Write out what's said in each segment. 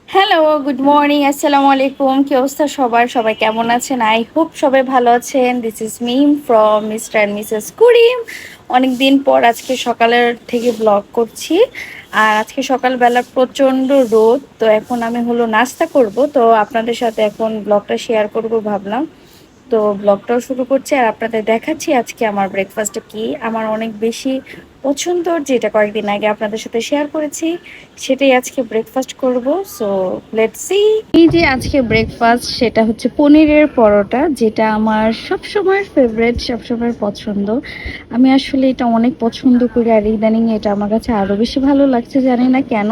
Hello, good morning, আসসালামু আলাইকুম। কি অবস্থা সবার? সবাই কেমন আছেন? আই হোপ সবাই ভালো আছেন। This is Meem from mister and missus Kurim. অনেক দিন পর আজকে সকালের থেকে ব্লগ করছি। আর আজকে সকালবেলা প্রচণ্ড রোদ, তো এখন আমি হলো নাস্তা করব, তো আপনাদের সাথে এখন ব্লগটা শেয়ার করব ভাবলাম। তো ব্লগটাও শুরু করছি আর আপনাদের দেখাচ্ছি আজকে আমার ব্রেকফাস্টে কি আমার অনেক বেশি পছন্দর, যেটা কয়েকদিন আগে আপনাদের সাথে শেয়ার করেছি, সেটাই আজকে ব্রেকফাস্ট করব। So let's see. এই যে আজকে ব্রেকফাস্ট, সেটা হচ্ছে পনিরের পরোটা, যেটা আমার সবসময় ফেভারিট, সবসময় পছন্দ। আমি আসলে এটা অনেক পছন্দ করি, আর ইদানিং এটা আমার কাছে আরও বেশি ভালো লাগছে, জানি না কেন।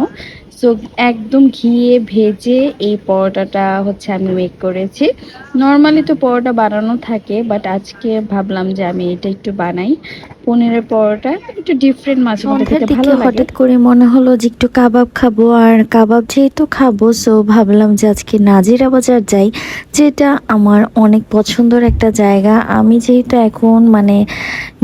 সো একদম ঘিয়ে ভেজে এই পরোটাটা হচ্ছে আমি মেক করেছি। নর্মালি তো পরোটা বানানো থাকে, বাট আজকে ভাবলাম যে আমি এটা একটু বানাই। পনিরের পরোটা একটু ডিফারেন্ট, মাঝে মধ্যে সন্ধ্যার খেতে দিকে ভালো লাগে। হঠাৎ করে মনে হলো যে একটু কাবাব খাবো, আর কাবাব যেহেতু খাবো সো ভাবলাম যে আজকে নাজিরা বাজার যাই, যেটা আমার অনেক পছন্দের একটা জায়গা। আমি যেহেতু এখন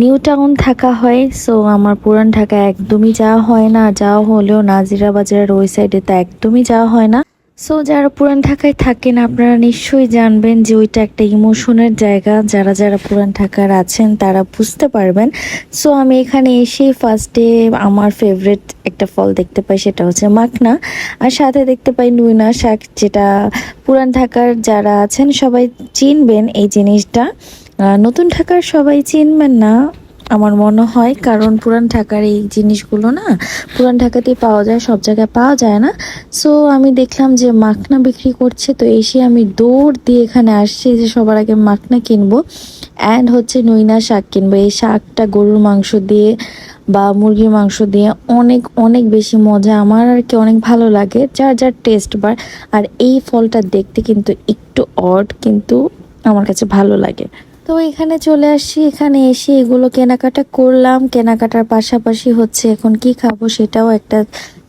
নিউ টাউন থাকা হয়, সো আমার পুরান ঢাকা একদমই যাওয়া হয় না, যাওয়া হলেও নাজিরা বাজারের ওই সাইডে তো একদমই যাওয়া হয় না। সো যারা পুরান ঢাকায় থাকেন আপনারা নিশ্চয়ই জানবেন যে ওইটা একটা ইমোশনের জায়গা, যারা যারা পুরান ঢাকার আছেন তারা বুঝতে পারবেন। সো আমি এখানে এসে ফার্স্টে আমার ফেভারিট একটা ফল দেখতে পাই, সেটা হচ্ছে মাখনা। আর সাথে দেখতে পাই নুইনা শাক, যেটা পুরান ঢাকার যারা আছেন সবাই চিনবেন এই জিনিসটা। নতুন ঢাকার সবাই চিনবেন না আমার মনে হয়, কারণ পুরান ঢাকার এই জিনিসগুলো না পুরান ঢাকাতেই পাওয়া যায়, সব জায়গায় পাওয়া যায় না। সো আমি দেখলাম যে মাখনা বিক্রি করছে, তো এসে আমি দৌড় দিয়ে এখানে আসছি যে সবার আগে মাখনা কিনবো অ্যান্ড হচ্ছে নুইনা শাক কিনবো। এই শাকটা গরুর মাংস দিয়ে বা মুরগির মাংস দিয়ে অনেক অনেক বেশি মজা, আমার আর কি অনেক ভালো লাগে, যার যার টেস্ট বার। আর এই ফলটা দেখতে কিন্তু একটু অড, কিন্তু আমার কাছে ভালো লাগে। তো এখানে চলে আসছি, এখানে এসে এগুলো কেনাকাটা করলাম। কেনাকাটার পাশাপাশি হচ্ছে এখন কি খাবো সেটাও একটা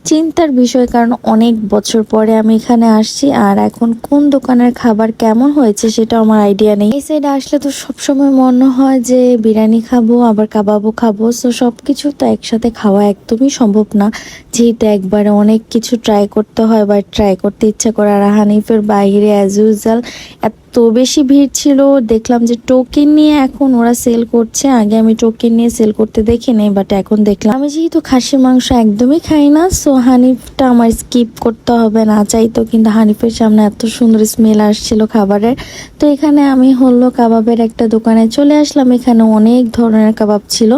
চিন্তার বিষয়, কারণ অনেক বছর পরে আমি এখানে আসছি, আর এখন কোন দোকানের খাবার কেমন হয়েছে সেটা আমার আইডিয়া নেই। এই সাইডে আসলে তো সবসময় মনে হয় যে বিরিয়ানি খাবো, আবার কাবাবও খাবো, সো সব কিছু তো একসাথে খাওয়া একদমই সম্ভব না, যেহেতু একবারে অনেক কিছু ট্রাই করতে হয় বা ট্রাই করতে ইচ্ছা করে। আর হানিফের বাইরে অ্যাজ ইউজুয়াল এত বেশি ভিড় ছিল, দেখলাম যে টোকেন নিয়ে এখন ওরা সেল করছে। আগে আমি টোকেন নিয়ে সেল করতে দেখি নাই, বাট এখন দেখলাম। আমি যেহেতু খাসির মাংস একদমই খাই না, সো হানিফটা আমার স্কিপ করতে হবে, না চাইতো, কিন্তু হানিফের সামনে এত সুন্দর স্মেল আসছিল খাবারের। তো এখানে আমি হলো কাবাবের একটা দোকানে চলে আসলাম, এখানে অনেক ধরনের কাবাব ছিল।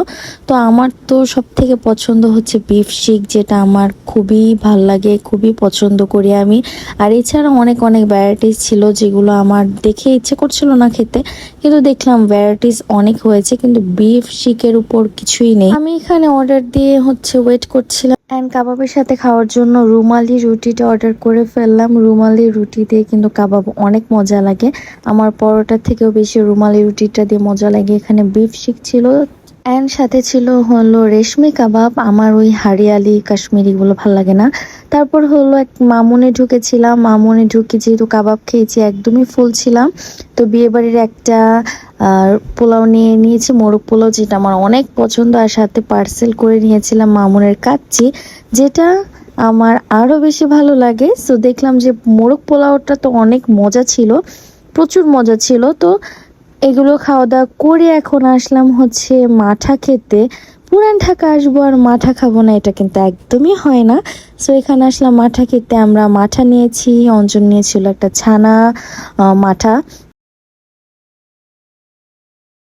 তো আমার তো সব থেকে পছন্দ হচ্ছে বিফ শিক, যেটা আমার খুবই ভাল লাগে, খুবই পছন্দ করি আমি। আর এছাড়া অনেক অনেক ভ্যারাইটিস ছিল, যেগুলো আমার দেখে ইচ্ছে করছিল না খেতে, কিন্তু দেখলাম ভ্যারাইটিস অনেক হয়েছে, কিন্তু বিফ শিকের উপর কিছুই নেই। আমি এখানে অর্ডার দিয়ে হচ্ছে ওয়েট করছিলাম, অ্যান্ড কাবাবের সাথে খাওয়ার জন্য রুমালি রুটিটা অর্ডার করে ফেললাম। রুমালি রুটি দিয়ে কিন্তু কাবাব অনেক মজা লাগে, আমার পরোটার থেকেও বেশি রুমালি রুটিটা দিয়ে মজা লাগে। এখানে বিফ শিক ছিল অ্যান্ড সাথে ছিল হলো রেশমি কাবাব। আমার ওই হারিয়ালি কাশ্মীরিগুলো ভাল লাগে না। তারপর হলো এক মামুনে ঢুকেছিলাম, মামুনে ঢুকে যেহেতু কাবাব খেয়েছি একদমই ফুল ছিলাম, তো বিয়েবাড়ির একটা পোলাও নিয়ে নিয়েছি, মোরগ পোলাও, যেটা আমার অনেক পছন্দ। আর সাথে পার্সেল করে নিয়েছিলাম মামুনের কাচ্চি, যেটা আমার আরও বেশি ভালো লাগে। সো দেখলাম যে মোরগ পোলাওটা তো অনেক মজা ছিল, প্রচুর মজা ছিল। তো এগুলো খাওয়া দাওয়া করে এখন আসলাম হচ্ছে মাঠা খেতে। পুরান ঢাকা আসবো আর মাঠা খাবো না, এটা কিন্তু একদমই হয় না। সো এখানে আসলাম মাঠা খেতে, আমরা মাঠা নিয়েছি, অঞ্জন নিয়েছিল একটা ছানা মাঠা।